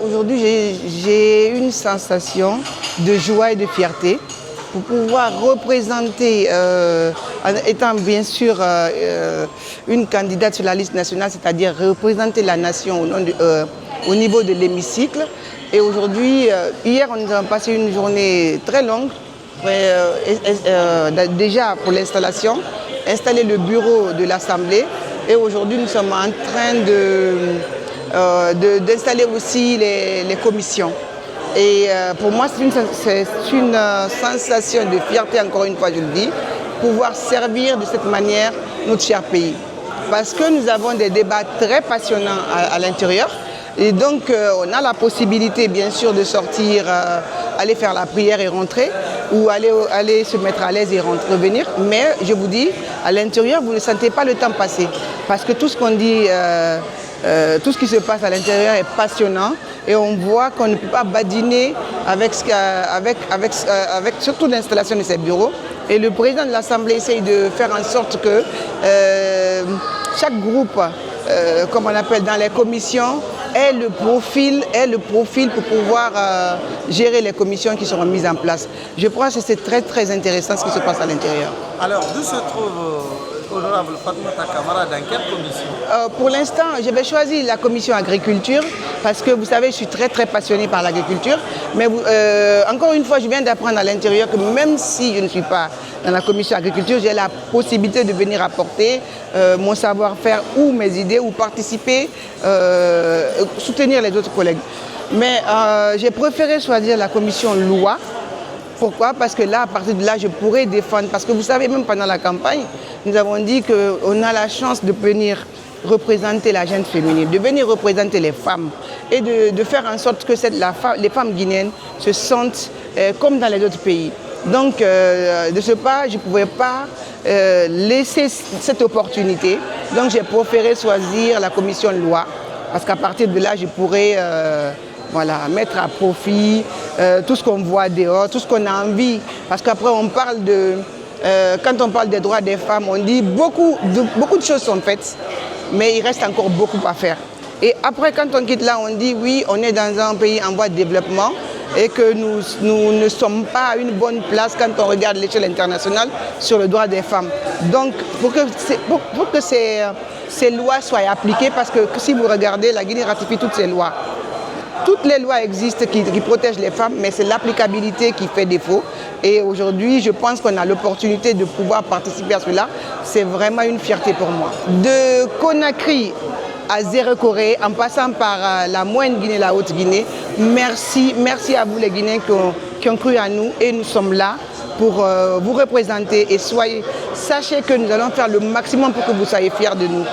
aujourd'hui, j'ai une sensation de joie et de fierté pour pouvoir représenter, étant bien sûr une candidate sur la liste nationale, c'est-à-dire représenter la nation au niveau de l'hémicycle. Et aujourd'hui, hier, nous avons passé une journée très longue, déjà pour l'installation, installer le bureau de l'Assemblée. Et aujourd'hui, nous sommes en train d'installer aussi les commissions. Et pour moi, c'est une sensation de fierté, encore une fois, je le dis, pouvoir servir de cette manière notre cher pays. Parce que nous avons des débats très passionnants à l'intérieur. Et donc, on a la possibilité, bien sûr, de sortir, aller faire la prière et rentrer, ou aller se mettre à l'aise et revenir. Mais je vous dis, à l'intérieur, vous ne sentez pas le temps passer. Parce que tout ce qu'on dit, tout ce qui se passe à l'intérieur est passionnant. Et on voit qu'on ne peut pas badiner avec surtout l'installation de ces bureaux. Et le président de l'Assemblée essaye de faire en sorte que chaque groupe, comme on appelle dans les commissions, ait le profil pour pouvoir gérer les commissions qui seront mises en place. Je crois que c'est très très intéressant ce qui se passe à l'intérieur. Alors, d'où se trouve honorable Fatoumata Camara, dans quelle commission? Pour l'instant, je vais choisir la commission agriculture parce que vous savez, je suis très très passionnée par l'agriculture. Mais encore une fois, je viens d'apprendre à l'intérieur que même si je ne suis pas dans la commission agriculture, j'ai la possibilité de venir apporter mon savoir-faire ou mes idées ou participer, soutenir les autres collègues. Mais j'ai préféré choisir la commission loi. Pourquoi? Parce que là, à partir de là, je pourrais défendre. Parce que vous savez, même pendant la campagne, nous avons dit qu'on a la chance de venir représenter la gente féminine, de venir représenter les femmes et de faire en sorte que les femmes guinéennes se sentent comme dans les autres pays. Donc, de ce pas, je ne pouvais pas laisser cette opportunité. Donc, j'ai préféré choisir la commission loi. Parce qu'à partir de là, je pourrais mettre à profit tout ce qu'on voit dehors, tout ce qu'on a envie. Parce qu'après, on parle quand on parle des droits des femmes, on dit beaucoup de choses sont faites, mais il reste encore beaucoup à faire. Et après, quand on quitte là, on dit oui, on est dans un pays en voie de développement et que nous ne sommes pas à une bonne place quand on regarde l'échelle internationale sur le droit des femmes. Donc, pour que ces lois soient appliquées, parce que si vous regardez, la Guinée ratifie toutes ces lois. Toutes les lois existent qui protègent les femmes, mais c'est l'applicabilité qui fait défaut. Et aujourd'hui, je pense qu'on a l'opportunité de pouvoir participer à cela. C'est vraiment une fierté pour moi. De Conakry à Zéro-Corée, en passant par la moyenne Guinée, la haute Guinée, merci à vous les Guinéens qui ont cru à nous et nous sommes là pour vous représenter et sachez que nous allons faire le maximum pour que vous soyez fiers de nous.